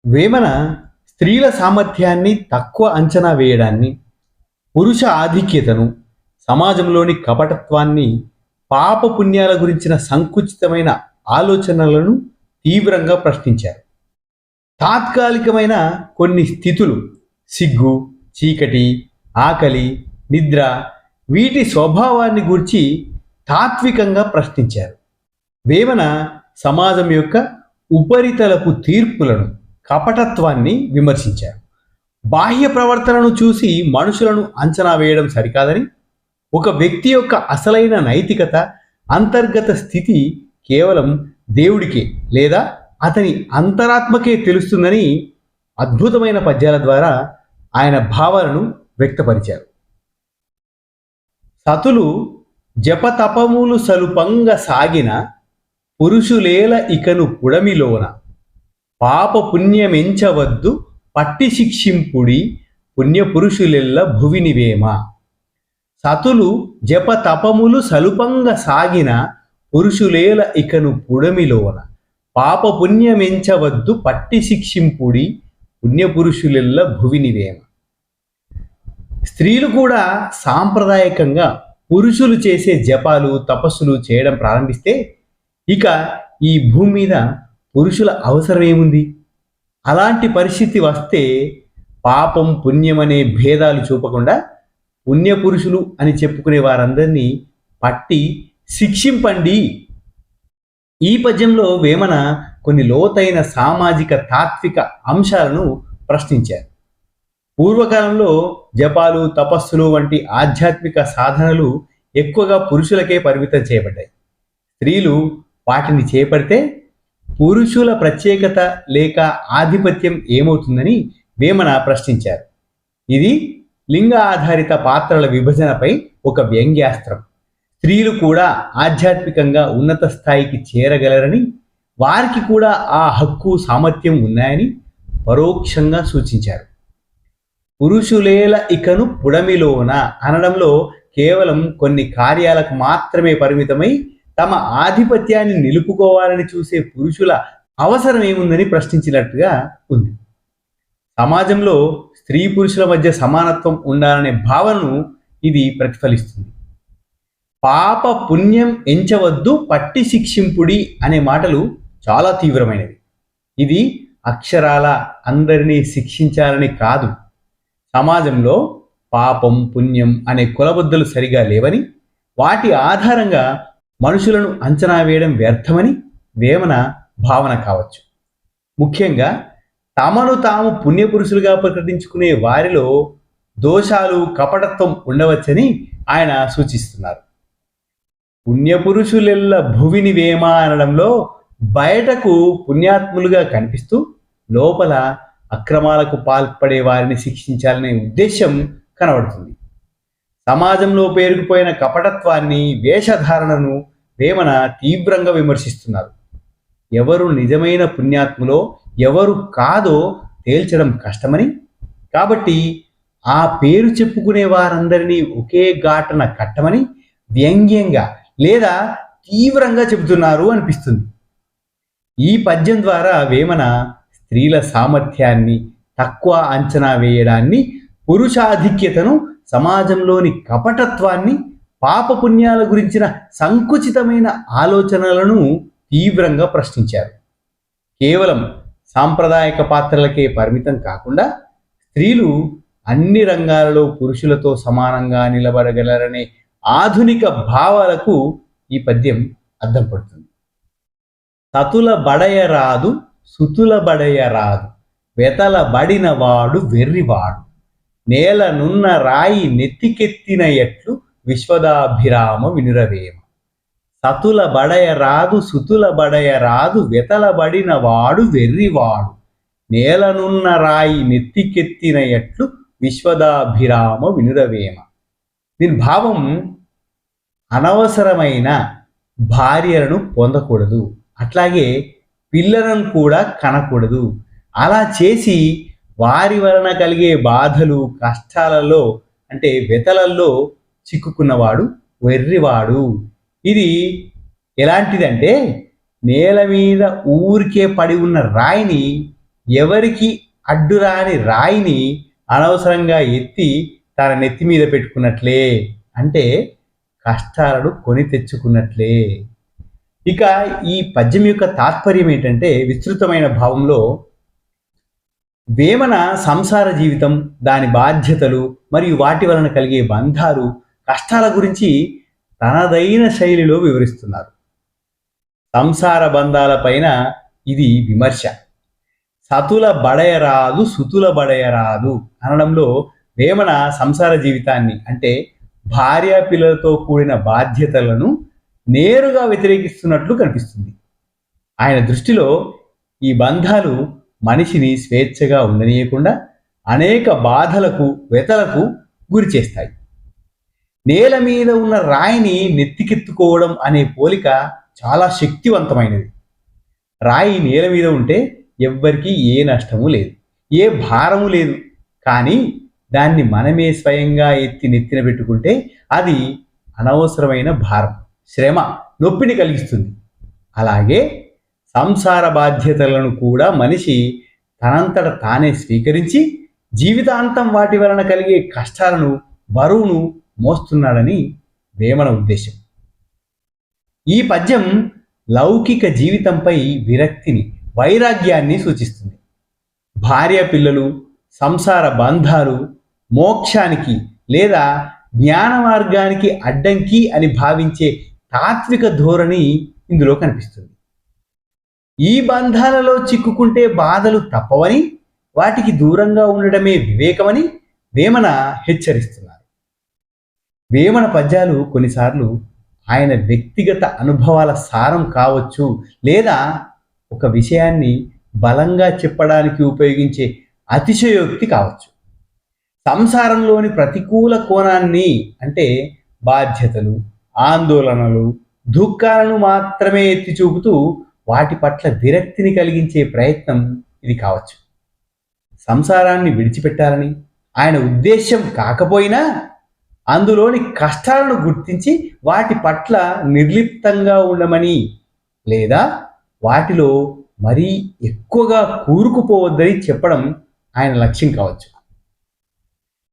వేమన స్త్రీల సామర్థ్యాన్ని తక్కువ అంచనా వేయడాన్ని, పురుష ఆధిక్యతను, సమాజంలోని కపటత్వాన్ని, పాపపుణ్యాల గురించిన సంకుచితమైన ఆలోచనలను తీవ్రంగా ప్రశ్నించారు. తాత్కాలికమైన కొన్ని స్థితులు, సిగ్గు, చీకటి, ఆకలి, నిద్ర, వీటి స్వభావాన్ని గూర్చి తాత్వికంగా ప్రశ్నించారు. వేమన సమాజం యొక్క ఉపరితలపు తీర్పులను, కపటత్వాన్ని విమర్శించారు. బాహ్య ప్రవర్తనను చూసి మనుషులను అంచనా వేయడం సరికాదని, ఒక వ్యక్తి యొక్క అసలైన నైతికత, అంతర్గత స్థితి కేవలం దేవుడికే లేదా అతని అంతరాత్మకే తెలుస్తుందని అద్భుతమైన పద్యాల ద్వారా ఆయన భావాలను వ్యక్తపరిచారు. సతులు జపతపములు సలుపంగ సాగిన పురుషులేల ఇకను పుడమిలోన పాప పుణ్యమెంచవద్దు పట్టి శిక్షింపుడి పుణ్యపురుషులెల్ల భువినివేమ. సతులు జపతపములు సలుపంగ సాగిన పురుషులేల ఇకను పుడమిలోన పాప పుణ్యమెంచవద్దు పట్టి శిక్షింపుడి పుణ్యపురుషులెల్ల భువినివేమ. స్త్రీలు కూడా సాంప్రదాయకంగా పురుషులు చేసే జపాలు, తపస్సులు చేయడం ప్రారంభిస్తే ఇక ఈ భూమి మీద పురుషుల అవసరం ఏముంది? అలాంటి పరిస్థితి వస్తే పాపం, పుణ్యం అనే భేదాలు చూపకుండా పుణ్యపురుషులు అని చెప్పుకునే వారందరినీ పట్టి శిక్షింపండి. ఈ పద్యంలో వేమన కొన్ని లోతైన సామాజిక, తాత్విక అంశాలను ప్రశ్నించారు. పూర్వకాలంలో జపాలు, తపస్సులు వంటి ఆధ్యాత్మిక సాధనలు ఎక్కువగా పురుషులకే పరిమితం చేయబడ్డాయి. స్త్రీలు వాటిని చేపడితే పురుషుల ప్రత్యేకత లేక ఆధిపత్యం ఏమవుతుందని వేమన ప్రశ్నించారు. ఇది లింగ ఆధారిత పాత్రల విభజనపై ఒక వ్యంగ్యాస్త్రం. స్త్రీలు కూడా ఆధ్యాత్మికంగా ఉన్నత స్థాయికి చేరగలరని, వారికి కూడా ఆ హక్కు, సామర్థ్యం ఉన్నాయని పరోక్షంగా సూచించారు. పురుషులేల ఇకను పుడమిలోన అనడంలో కేవలం కొన్ని కార్యాలకు మాత్రమే పరిమితమై తమ ఆధిపత్యాన్ని నిలుపుకోవాలని చూసే పురుషుల అవసరం ఏముందని ప్రశ్నించినట్టుగా ఉంది. సమాజంలో స్త్రీ పురుషుల మధ్య సమానత్వం ఉండాలనే భావనను ఇది ప్రతిఫలిస్తుంది. పాప పుణ్యం ఎంచవద్దు పట్టి శిక్షింపుడి అనే మాటలు చాలా తీవ్రమైనవి. ఇది అక్షరాల అందరినీ శిక్షించాలని కాదు. సమాజంలో పాపం, పుణ్యం అనే కులబుద్ధలు సరిగా లేవని, వాటి ఆధారంగా మనుషులను అంచనా వేయడం వ్యర్థమని వేమన భావన కావచ్చు. ముఖ్యంగా తమను తాము పుణ్యపురుషులుగా ప్రకటించుకునే వారిలో దోషాలు, కపటత్వం ఉండవచ్చని ఆయన సూచిస్తున్నారు. పుణ్యపురుషులెల్ల భువిని వేమ అనడంలో బయటకు పుణ్యాత్ములుగా కనిపిస్తూ లోపల అక్రమాలకు పాల్పడే వారిని శిక్షించాలనే ఉద్దేశం కనబడుతుంది. సమాజంలో పేరుకుపోయిన కపటత్వాన్ని, వేషధారణను వేమన తీవ్రంగా విమర్శిస్తున్నారు. ఎవరు నిజమైన పుణ్యాత్ములో, ఎవరు కాదో తేల్చడం కష్టమని, కాబట్టి ఆ పేరు చెప్పుకునే వారందరినీ ఒకే ఘాటన కట్టమని వ్యంగ్యంగా లేదా తీవ్రంగా చెబుతున్నారు అనిపిస్తుంది. ఈ పద్యం ద్వారా వేమన స్త్రీల సామర్థ్యాన్ని తక్కువ అంచనా వేయడాన్ని, పురుషాధిక్యతను, సమాజంలోని కపటత్వాన్ని, పాపపుణ్యాల గురించిన సంకుచితమైన ఆలోచనలను తీవ్రంగా ప్రశ్నించారు. కేవలం సాంప్రదాయక పాత్రలకే పరిమితం కాకుండా స్త్రీలు అన్ని రంగాలలో పురుషులతో సమానంగా నిలబడగలరనే ఆధునిక భావాలకు ఈ పద్యం అద్దం పడుతుంది. సతుల బడయరాదు సుతుల బడయరాదు వెతల బడినవాడు వెర్రివాడు నేలనున్న రాయి నెత్తికెత్తిన ఎట్లు విశ్వదాభిరామ వినురవేమ. సతుల బడయరాదు సుతుల బడయరాదు వెతల బడినవాడు వెర్రివాడు నేలనున్న రాయి నెత్తికెత్తిన ఎట్లు విశ్వదాభిరామ వినురవేమ. దీని భావం అనవసరమైన భార్యలను పొందకూడదు, అట్లాగే పిల్లలను కూడా కనకూడదు. అలా చేసి వారి వలన కలిగే బాధలు, కష్టాలలో అంటే వెతలల్లో చిక్కుకున్నవాడు వెర్రివాడు. ఇది ఎలాంటిదంటే నేల మీద ఊరికే పడి ఉన్న రాయిని ఎవరికి అడ్డురాని రాయిని అనవసరంగా ఎత్తి తన నెత్తి మీద పెట్టుకున్నట్లే. అంటే కష్టాలను కొని తెచ్చుకున్నట్లే. ఇక ఈ పద్యం యొక్క తాత్పర్యం ఏంటంటే విస్తృతమైన భావంలో వేమన సంసార జీవితం, దాని బాధ్యతలు మరియు వాటి వలన కలిగే బంధాలు, కష్టాల గురించి తనదైన శైలిలో వివరిస్తున్నారు. సంసార బంధాలపైన ఇది విమర్శ. సతుల బడయరాదు సుతుల బడయరాదు అనడంలో వేమన సంసార జీవితాన్ని అంటే భార్య పిల్లలతో కూడిన బాధ్యతలను నేరుగా వ్యతిరేకిస్తున్నట్లు కనిపిస్తుంది. ఆయన దృష్టిలో ఈ బంధాలు మనిషిని స్వేచ్ఛగా ఉండనీయకుండా అనేక బాధలకు వ్యతలకు గురి చేస్తాయి. నేల మీద ఉన్న రాయిని నెత్తికెత్తుకోవడం అనే పోలిక చాలా శక్తివంతమైనది. రాయి నేల మీద ఉంటే ఎవ్వరికీ ఏ నష్టము లేదు, ఏ భారము లేదు. కానీ దాన్ని మనమే స్వయంగా ఎత్తి నెత్తిన పెట్టుకుంటే అది అనవసరమైన భారం, శ్రమ, నొప్పిని కలిగిస్తుంది. అలాగే సంసార బాధ్యతలను కూడా మనిషి తనంతట తానే స్వీకరించి జీవితాంతం వాటి వలన కలిగే కష్టాలను, బరువును మోస్తున్నాడని వేమన ఉద్దేశం. ఈ పద్యం లౌకిక జీవితంపై విరక్తిని, వైరాగ్యాన్ని సూచిస్తుంది. భార్య పిల్లలు, సంసార బంధాలు మోక్షానికి లేదా జ్ఞాన మార్గానికి అడ్డంకి అని భావించే తాత్విక ధోరణి ఇందులో కనిపిస్తుంది. ఈ బంధాలలో చిక్కుకుంటే బాధలు తప్పవని, వాటికి దూరంగా ఉండడమే వివేకమని వేమన హెచ్చరిస్తున్నారు. వేమన పద్యాలు కొన్నిసార్లు ఆయన వ్యక్తిగత అనుభవాల సారం కావచ్చు, లేదా ఒక విషయాన్ని బలంగా చెప్పడానికి ఉపయోగించే అతిశయోక్తి కావచ్చు. సంసారంలోని ప్రతికూల కోణాన్ని అంటే బాధ్యతలు, ఆందోళనలు, దుఃఖాలను మాత్రమే ఎత్తి చూపుతూ వాటి పట్ల విరక్తిని కలిగించే ప్రయత్నం ఇది కావచ్చు. సంసారాన్ని విడిచిపెట్టాలని ఆయన ఉద్దేశ్యం కాకపోయినా అందులోని కష్టాలను గుర్తించి వాటి పట్ల నిర్లిప్తంగా ఉండమని, లేదా వాటిలో మరీ ఎక్కువగా కూరుకుపోవద్దని చెప్పడం ఆయన లక్ష్యం కావచ్చు.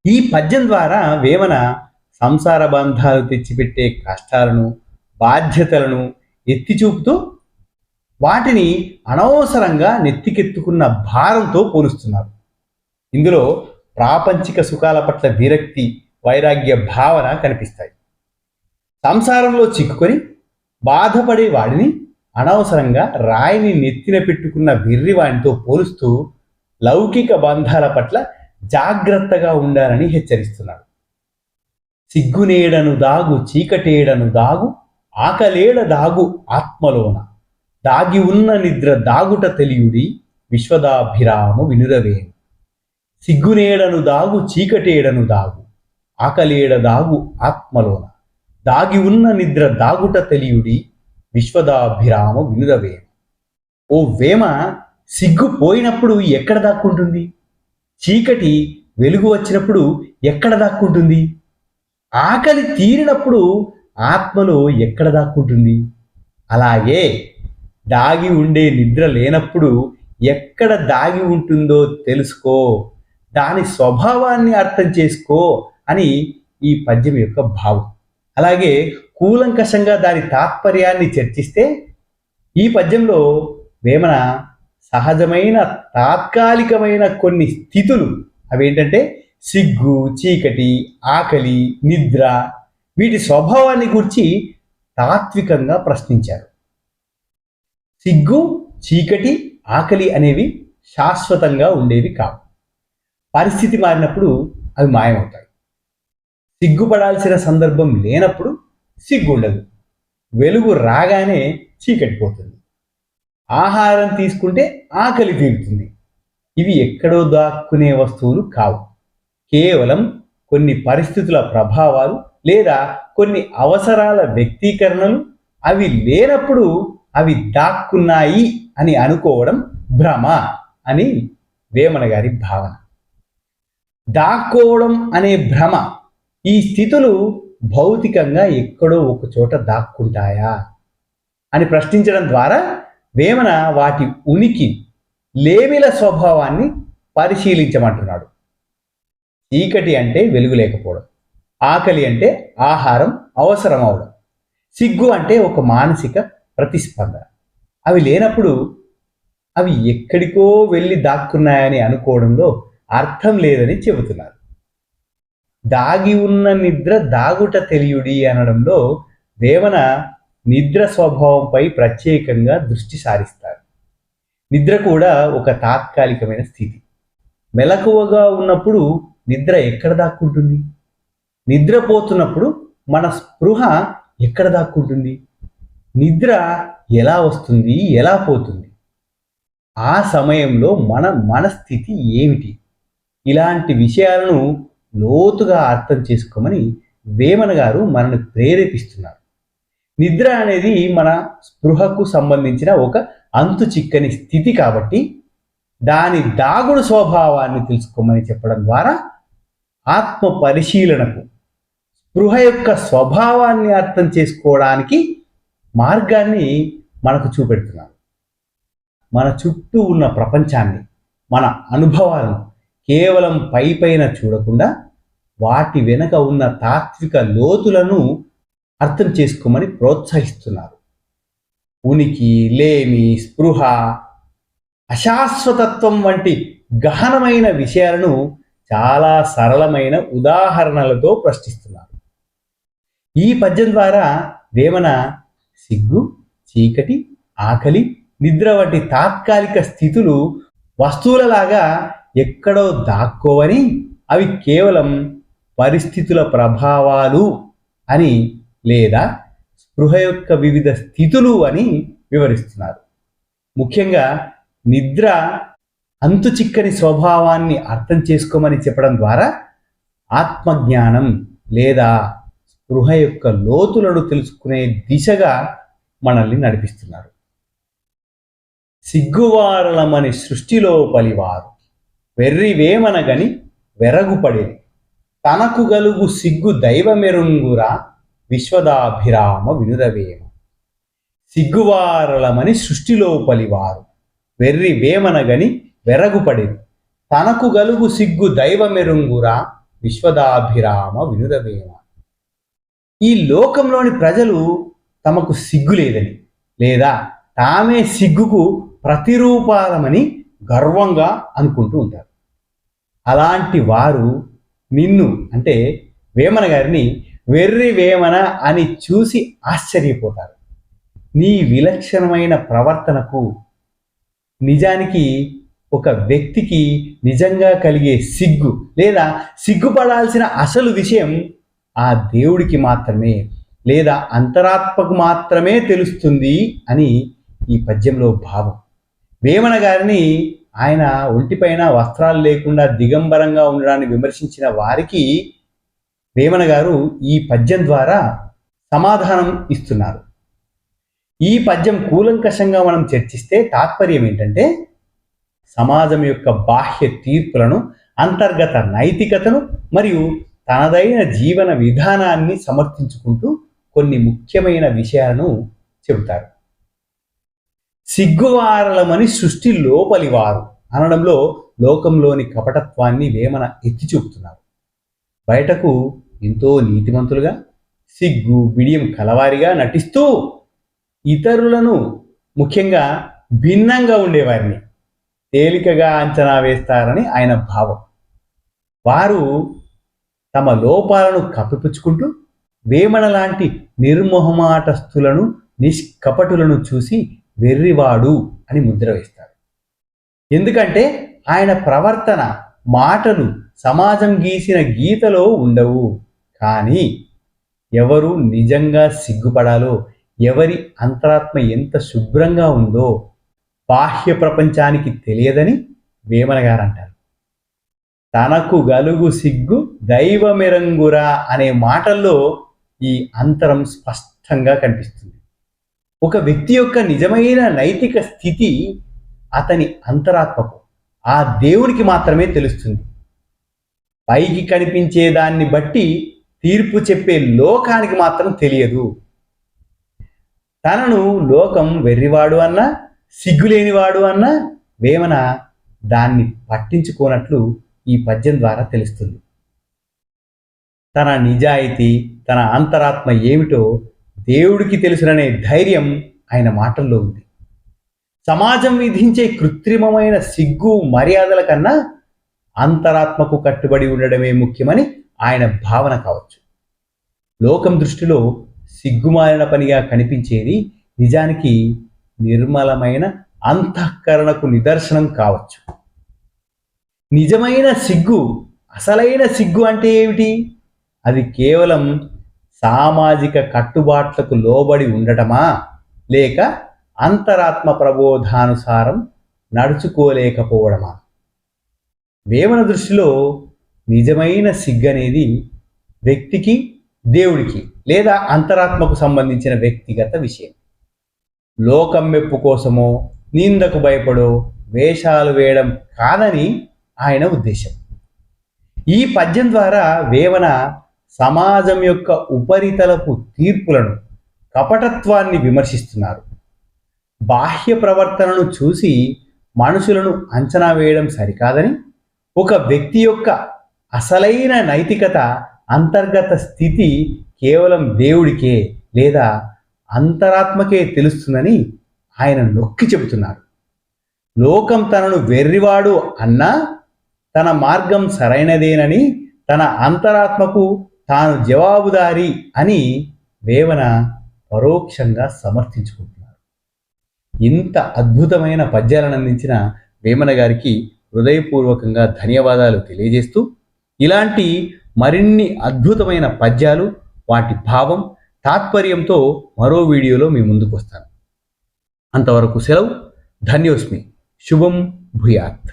ఈ పద్యం ద్వారా వేమన సంసార బంధాలు తెచ్చిపెట్టే కష్టాలను, బాధ్యతలను ఎత్తి చూపుతూ వాటిని అనవసరంగా నెత్తికెత్తుకున్న భారంతో పోలుస్తున్నారు. ఇందులో ప్రాపంచిక సుఖాల పట్ల విరక్తి, వైరాగ్య భావన కనిపిస్తాయి. సంసారంలో చిక్కుకొని బాధపడే వాడిని అనవసరంగా రాయిని నెత్తిన పెట్టుకున్న వెర్రివాడితో పోలుస్తూ లౌకిక బంధాల పట్ల జాగ్రత్తగా ఉండాలని హెచ్చరిస్తున్నాడు. సిగ్గునేడను దాగు చీకటేడను దాగు ఆకలేడ దాగు ఆత్మలోన దాగి ఉన్న నిద్ర దాగుట తెలియుడి విశ్వదాభిరాము వినురవేణు. సిగ్గునేడను దాగు చీకటేడను దాగు ఆకలేడ దాగు ఆత్మలోన దాగి ఉన్న నిద్ర దాగుట తెలియుడి విశ్వదాభిరామ వినురవేమ. ఓ వేమ, సిగ్గు పోయినప్పుడు ఎక్కడ దాక్కుంటుంది? చీకటి వెలుగు వచ్చినప్పుడు ఎక్కడ దాక్కుంటుంది? ఆకలి తీరినప్పుడు ఆత్మలో ఎక్కడ దాక్కుంటుంది? అలాగే దాగి ఉండే నిద్ర లేనప్పుడు ఎక్కడ దాగి ఉంటుందో తెలుసుకో, దాని స్వభావాన్ని అర్థం చేసుకో అని ఈ పద్యం యొక్క భావం. అలాగే కూలంకషంగా దాని తాత్పర్యాన్ని చర్చిస్తే ఈ పద్యంలో వేమన సహజమైన తాత్కాలికమైన కొన్ని స్థితులు, అవేంటంటే సిగ్గు, చీకటి, ఆకలి, నిద్ర, వీటి స్వభావాన్ని గురించి తాత్వికంగా ప్రశ్నించారు. సిగ్గు, చీకటి, ఆకలి అనేవి శాశ్వతంగా ఉండేవి కావు. పరిస్థితి మారినప్పుడు అవి మాయమవుతాయి. సిగ్గుపడాల్సిన సందర్భం లేనప్పుడు సిగ్గు ఉండదు. వెలుగు రాగానే చీకటి పోతుంది. ఆహారం తీసుకుంటే ఆకలి తీరుతుంది. ఇవి ఎక్కడో దాక్కునే వస్తువులు కావు. కేవలం కొన్ని పరిస్థితుల ప్రభావాలు లేదా కొన్ని అవసరాల వ్యక్తీకరణలు. అవి లేనప్పుడు అవి దాక్కున్నాయి అని అనుకోవడం భ్రమ అని వేమన గారి భావన. దాక్కోవడం అనే భ్రమ, ఈ స్థితులు భౌతికంగా ఎక్కడో ఒక చోట దాక్కుంటాయా అని ప్రశ్నించడం ద్వారా వేమన వాటి ఉనికి లేమిల స్వభావాన్ని పరిశీలించమంటున్నాడు. చీకటి అంటే వెలుగు లేకపోవడం, ఆకలి అంటే ఆహారం అవసరం అవడం, సిగ్గు అంటే ఒక మానసిక ప్రతిస్పందన. అవి లేనప్పుడు అవి ఎక్కడికో వెళ్ళి దాక్కున్నాయని అనుకోవడంలో అర్థం లేదని చెబుతున్నారు. దాగి ఉన్న నిద్ర దాగుట తెలియుడి అనడంలో వేమన నిద్ర స్వభావంపై ప్రత్యేకంగా దృష్టి సారిస్తారు. నిద్ర కూడా ఒక తాత్కాలికమైన స్థితి. మెలకువగా ఉన్నప్పుడు నిద్ర ఎక్కడ దాక్కుంటుంది? నిద్రపోతున్నప్పుడు మన స్పృహ ఎక్కడ దాక్కుంటుంది? నిద్ర ఎలా వస్తుంది, ఎలా పోతుంది? ఆ సమయంలో మన మనస్థితి ఏమిటి? ఇలాంటి విషయాలను లోతుగా అర్థం చేసుకోమని వేమన గారు మనల్ని ప్రేరేపిస్తున్నారు. నిద్ర అనేది మన స్పృహకు సంబంధించిన ఒక అంతు చిక్కని స్థితి కాబట్టి దాని దాగుడు స్వభావాన్ని తెలుసుకోమని చెప్పడం ద్వారా ఆత్మ పరిశీలనకు, స్పృహ యొక్క స్వభావాన్ని అర్థం చేసుకోవడానికి మార్గాన్ని మనకు చూపెడుతున్నారు. మన చుట్టూ ఉన్న ప్రపంచాన్ని, మన అనుభవాలను కేవలం పైపైన చూడకుండా వాటి వెనుక ఉన్న తాత్విక లోతులను అర్థం చేసుకోమని ప్రోత్సహిస్తున్నారు. ఉనికి, లేమి, స్పృహ, అశాశ్వతత్వం వంటి గహనమైన విషయాలను చాలా సరళమైన ఉదాహరణలతో ప్రశ్నిస్తున్నారు. ఈ పద్యం ద్వారా వేమన సిగ్గు, చీకటి, ఆకలి, నిద్ర వంటి తాత్కాలిక స్థితులు వస్తువులలాగా ఎక్కడో దాక్కోవని, అవి కేవలం పరిస్థితుల ప్రభావాలు అని లేదా స్పృహ యొక్క వివిధ స్థితులు అని వివరిస్తున్నారు. ముఖ్యంగా నిద్ర అంతు చిక్కని స్వభావాన్ని అర్థం చేసుకోమని చెప్పడం ద్వారా ఆత్మజ్ఞానం లేదా స్పృహ యొక్క లోతులను తెలుసుకునే దిశగా మనల్ని నడిపిస్తున్నారు. సిగ్గువారలమని సృష్టిలో పలివారు వెర్రి వేమనగని వెరగుపడేది, తనకు గలుగు సిగ్గు దైవమెరుంగురా విశ్వదాభిరామ వినురవేమ. సిగ్గువారలమని సృష్టిలో పలివారు వెర్రి వేమనగని వెరగుపడేది, తనకు గలుగు సిగ్గు దైవమెరుంగురా విశ్వదాభిరామ వినురవేమ. ఈ లోకంలోని ప్రజలు తమకు సిగ్గు లేదని లేదా తామే సిగ్గుకు ప్రతిరూపాలమని గర్వంగా అనుకుంటూ ఉంటారు. అలాంటి వారు నిన్ను అంటే వేమన గారిని వెర్రి వేమన అని చూసి ఆశ్చర్యపోతారు. నీ విలక్షణమైన ప్రవర్తనకు, నిజానికి ఒక వ్యక్తికి నిజంగా కలిగే సిగ్గు లేదా సిగ్గుపడాల్సిన అసలు విషయం ఆ దేవుడికి మాత్రమే లేదా అంతరాత్మకు మాత్రమే తెలుస్తుంది అని ఈ పద్యంలో భావం. వేమన గారిని ఆయన ఒంటిపైన వస్త్రాలు లేకుండా దిగంబరంగా ఉండడాన్ని విమర్శించిన వారికి వేమన గారు ఈ పద్యం ద్వారా సమాధానం ఇస్తున్నారు. ఈ పద్యం కూలంకషంగా మనం చర్చిస్తే తాత్పర్యం ఏంటంటే, సమాజం యొక్క బాహ్య తీర్పులను, అంతర్గత నైతికతను మరియు తనదైన జీవన విధానాన్ని సమర్థించుకుంటూ కొన్ని ముఖ్యమైన విషయాలను చెబుతారు. సిగ్గువారలమని సృష్టి లోపలివారు అనడంలో లోకంలోని కపటత్వాన్ని వేమన ఎత్తి చూపుతున్నారు. బయటకు ఎంతో నీతిమంతులుగా, సిగ్గు బిడియం కలవారిగా నటిస్తూ ఇతరులను, ముఖ్యంగా భిన్నంగా ఉండేవారిని తేలికగా అంచనా వేస్తారని ఆయన భావం. వారు తమ లోపాలను కప్పిపుచ్చుకుంటూ వేమన లాంటి నిర్మోహమాటస్థులను, నిష్కపటులను చూసి వెర్రివాడు అని ముద్ర వేస్తారు. ఎందుకంటే ఆయన ప్రవర్తన, మాటలు సమాజం గీసిన గీతలో ఉండవు. కానీ ఎవరు నిజంగా సిగ్గుపడాలో, ఎవరి అంతరాత్మ ఎంత శుభ్రంగా ఉందో బాహ్య ప్రపంచానికి తెలియదని వేమన గారు అంటారు. తనకు గలుగు సిగ్గు దైవమెరంగురా అనే మాటల్లో ఈ అంతరం స్పష్టంగా కనిపిస్తుంది. ఒక వ్యక్తి యొక్క నిజమైన నైతిక స్థితి అతని అంతరాత్మకు, ఆ దేవునికి మాత్రమే తెలుస్తుంది. పైకి కనిపించే దాన్ని బట్టి తీర్పు చెప్పే లోకానికి మాత్రం తెలియదు. తనను లోకం వెర్రివాడు అన్నా, సిగ్గులేనివాడు అన్నా, వేమన దాన్ని పట్టించుకోనట్లు ఈ పద్యం ద్వారా తెలుస్తుంది. తన నిజాయితీ, తన అంతరాత్మ ఏమిటో దేవుడికి తెలుసుననే ధైర్యం ఆయన మాటల్లో ఉంది. సమాజం విధించే కృత్రిమమైన సిగ్గు మర్యాదల కన్నా అంతరాత్మకు కట్టుబడి ఉండడమే ముఖ్యమని ఆయన భావన కావచ్చు. లోకం దృష్టిలో సిగ్గుమాలిన పనిగా కనిపించేది నిజానికి నిర్మలమైన అంతఃకరణకు నిదర్శనం కావచ్చు. నిజమైన సిగ్గు, అసలైన సిగ్గు అంటే ఏమిటి? అది కేవలం సామాజిక కట్టుబాట్లకు లోబడి ఉండటమా, లేక అంతరాత్మ ప్రబోధానుసారం నడుచుకోలేకపోవడమా? వేమన దృష్టిలో నిజమైన సిగ్గనేది వ్యక్తికి, దేవుడికి లేదా అంతరాత్మకు సంబంధించిన వ్యక్తిగత విషయం. లోకం మెప్పు కోసమో, నిందకు భయపడో వేషాలు వేయడం కాదని ఆయన ఉద్దేశం. ఈ పద్యం ద్వారా వేమన సమాజం యొక్క ఉపరితలపు తీర్పులను, కపటత్వాన్ని విమర్శిస్తున్నారు. బాహ్య ప్రవర్తనను చూసి మనుషులను అంచనా వేయడం సరికాదని, ఒక వ్యక్తి యొక్క అసలైన నైతికత, అంతర్గత స్థితి కేవలం దేవుడికే లేదా అంతరాత్మకే తెలుస్తుందని ఆయన నొక్కి చెబుతున్నారు. లోకం తనను వెర్రివాడు అన్నా తన మార్గం సరైనదేనని, తన అంతరాత్మకు తాను జవాబుదారీ అని వేమన పరోక్షంగా సమర్థించుకుంటున్నారు. ఇంత అద్భుతమైన పద్యాలను అందించిన వేమన గారికి హృదయపూర్వకంగా ధన్యవాదాలు తెలియజేస్తూ, ఇలాంటి మరిన్ని అద్భుతమైన పద్యాలు, వాటి భావం, తాత్పర్యంతో మరో వీడియోలో మీ ముందుకు వస్తాను. అంతవరకు సెలవు. ధన్యోస్మి. శుభం భూయాత్.